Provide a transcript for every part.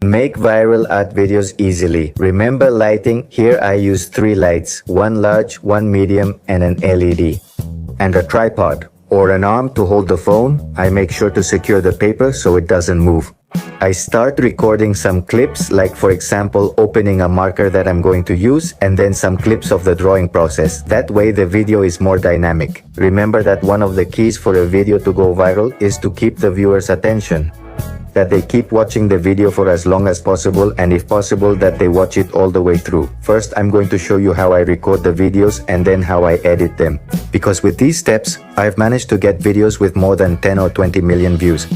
Make viral art videos easily. Remember lighting? Here I use 3 lights, one large, one medium, and an LED. And a tripod, or an arm to hold the phone. I make sure to secure the paper so it doesn't move. I start recording some clips, like for example opening a marker that I'm going to use, and then some clips of the drawing process. That way the video is more dynamic. Remember that one of the keys for a video to go viral is to keep the viewer's attention. That they keep watching the video for as long as possible, and if possible that they watch it all the way through. First, I'm going to show you how I record the videos and then how I edit them. Because with these steps, I've managed to get videos with more than 10 or 20 million views.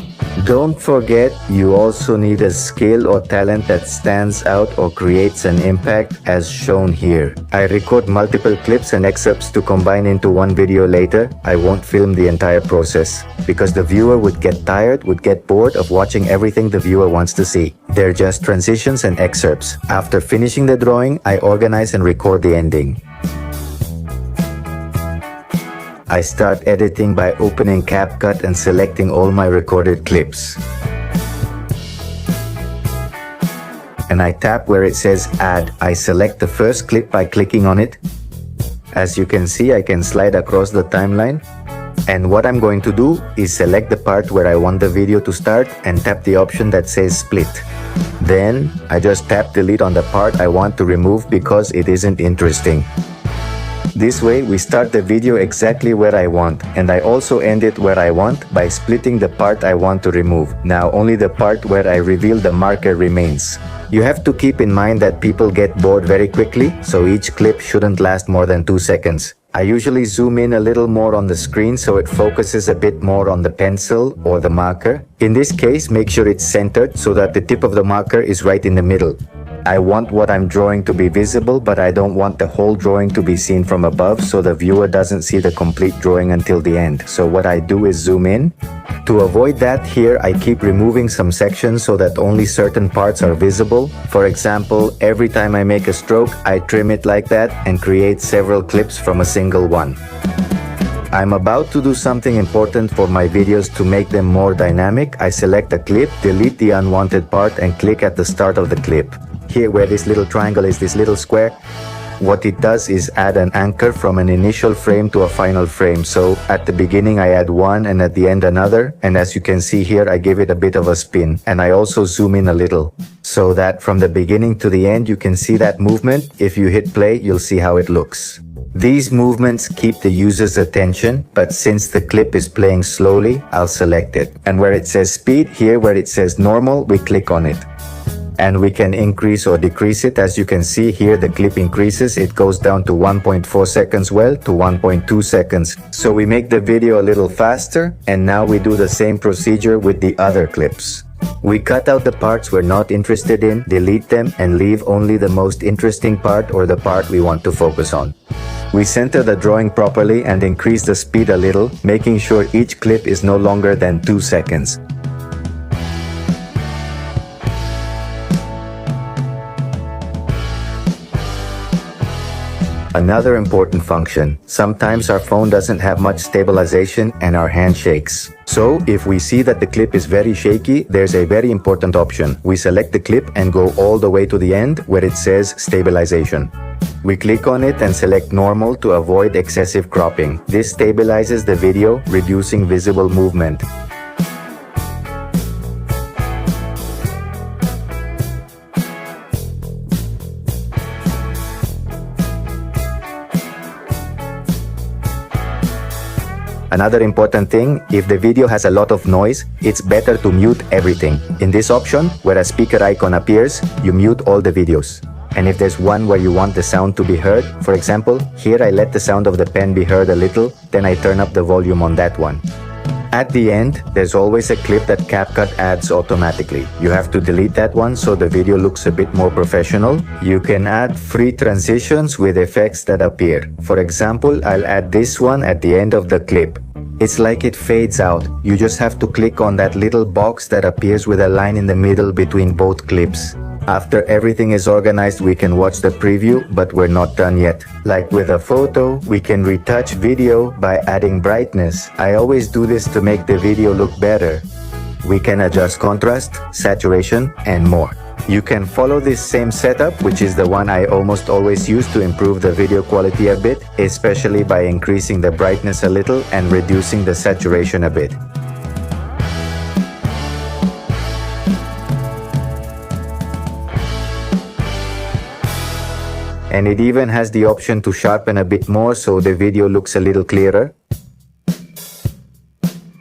Don't forget, you also need a skill or talent that stands out or creates an impact, as shown here. I record multiple clips and excerpts to combine into one video later. I won't film the entire process, because the viewer would get tired, would get bored of watching everything the viewer wants to see. They're just transitions and excerpts. After finishing the drawing, I organize and record the ending. I start editing by opening CapCut and selecting all my recorded clips. And I tap where it says Add. I select the first clip by clicking on it. As you can see, I can slide across the timeline. And what I'm going to do is select the part where I want the video to start and tap the option that says Split. Then I just tap Delete on the part I want to remove because it isn't interesting. This way we start the video exactly where I want, and I also end it where I want by splitting the part I want to remove. Now only the part where I reveal the marker remains. You have to keep in mind that people get bored very quickly, so each clip shouldn't last more than 2 seconds. I usually zoom in a little more on the screen so it focuses a bit more on the pencil or the marker. In this case, make sure it's centered so that the tip of the marker is right in the middle. I want what I'm drawing to be visible, but I don't want the whole drawing to be seen from above, so the viewer doesn't see the complete drawing until the end. So what I do is zoom in. To avoid that, here I keep removing some sections so that only certain parts are visible. For example, every time I make a stroke, I trim it like that and create several clips from a single one. I'm about to do something important for my videos to make them more dynamic. I select a clip, delete the unwanted part, and click at the start of the clip. Here where this little triangle is this little square, what it does is add an anchor from an initial frame to a final frame. So at the beginning I add one and at the end another, and as you can see here I give it a bit of a spin, and I also zoom in a little so that from the beginning to the end you can see that movement. If you hit play, you'll see how it looks. These movements keep the user's attention, but since the clip is playing slowly, I'll select it. And where it says speed, here where it says normal, we click on it. And we can increase or decrease it. As you can see here, the clip increases. It goes down to 1.4 seconds, well, to 1.2 seconds. So we make the video a little faster, and now we do the same procedure with the other clips. We cut out the parts we're not interested in, delete them, and leave only the most interesting part or the part we want to focus on. We center the drawing properly and increase the speed a little, making sure each clip is no longer than 2 seconds. Another important function. Sometimes our phone doesn't have much stabilization and our hand shakes. So, if we see that the clip is very shaky, there's a very important option. We select the clip and go all the way to the end where it says Stabilization. We click on it and select Normal to avoid excessive cropping. This stabilizes the video, reducing visible movement. Another important thing, if the video has a lot of noise, it's better to mute everything. In this option, where a speaker icon appears, you mute all the videos. And if there's one where you want the sound to be heard, for example, here I let the sound of the pen be heard a little, then I turn up the volume on that one. At the end, there's always a clip that CapCut adds automatically. You have to delete that one so the video looks a bit more professional. You can add free transitions with effects that appear. For example, I'll add this one at the end of the clip. It's like it fades out. You just have to click on that little box that appears with a line in the middle between both clips. After everything is organized, we can watch the preview, but we're not done yet. Like with a photo, we can retouch video by adding brightness. I always do this to make the video look better. We can adjust contrast, saturation, and more. You can follow this same setup, which is the one I almost always use to improve the video quality a bit, especially by increasing the brightness a little and reducing the saturation a bit. And it even has the option to sharpen a bit more so the video looks a little clearer.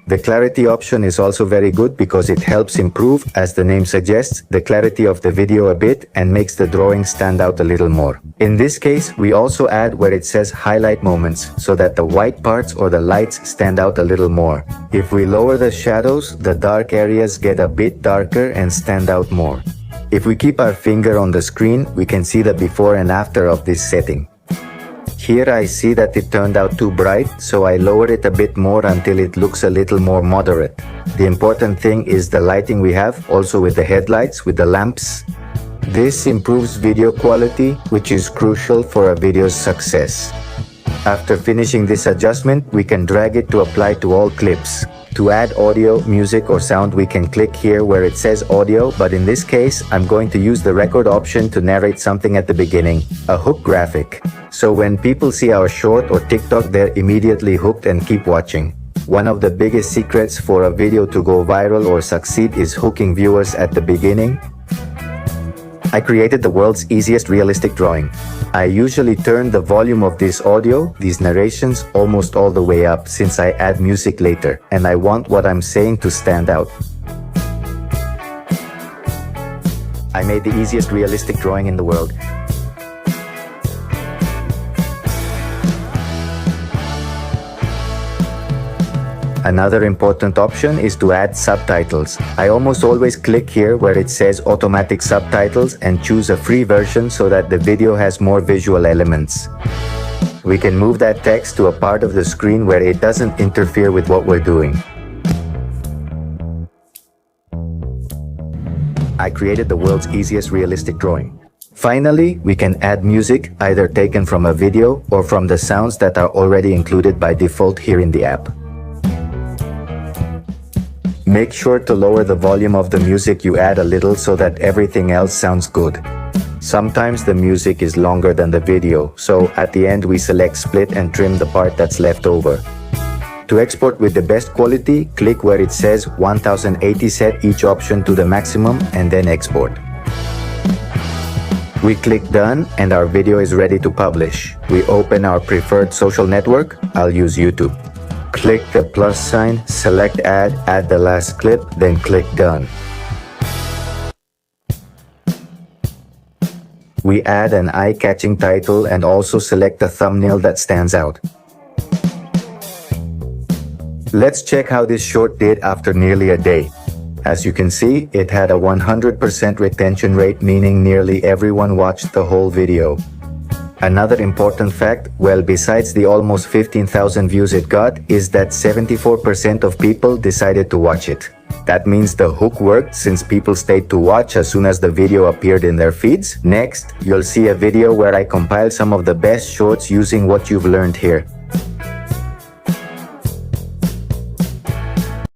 The clarity option is also very good because it helps improve, as the name suggests, the clarity of the video a bit and makes the drawing stand out a little more. In this case, we also add where it says highlight moments so that the white parts or the lights stand out a little more. If we lower the shadows, the dark areas get a bit darker and stand out more. If we keep our finger on the screen, we can see the before and after of this setting. Here I see that it turned out too bright, so I lowered it a bit more until it looks a little more moderate. The important thing is the lighting we have, also with the headlights, with the lamps. This improves video quality, which is crucial for a video's success. After finishing this adjustment, we can drag it to apply to all clips. To add audio, music or sound, we can click here where it says audio, but in this case, I'm going to use the record option to narrate something at the beginning, a hook graphic. So when people see our short or TikTok, they're immediately hooked and keep watching. One of the biggest secrets for a video to go viral or succeed is hooking viewers at the beginning. I created the world's easiest realistic drawing. I usually turn the volume of this audio, these narrations, almost all the way up since I add music later, and I want what I'm saying to stand out. I made the easiest realistic drawing in the world. Another important option is to add subtitles. I almost always click here where it says automatic subtitles and choose a free version so that the video has more visual elements. We can move that text to a part of the screen where it doesn't interfere with what we're doing. I created the world's easiest realistic drawing. Finally, we can add music, either taken from a video or from the sounds that are already included by default here in the app. Make sure to lower the volume of the music you add a little so that everything else sounds good. Sometimes the music is longer than the video, so at the end we select split and trim the part that's left over. To export with the best quality, click where it says 1080, set each option to the maximum and then export. We click done and our video is ready to publish. We open our preferred social network. I'll use YouTube. Click the plus sign, select add the last clip, then click done. We add an eye-catching title and also select a thumbnail that stands out. Let's check how this short did after nearly a day. As you can see, it had a 100% retention rate, meaning nearly everyone watched the whole video. Another important fact, well, besides the almost 15,000 views it got, is that 74% of people decided to watch it. That means the hook worked since people stayed to watch as soon as the video appeared in their feeds. Next, you'll see a video where I compile some of the best shorts using what you've learned here.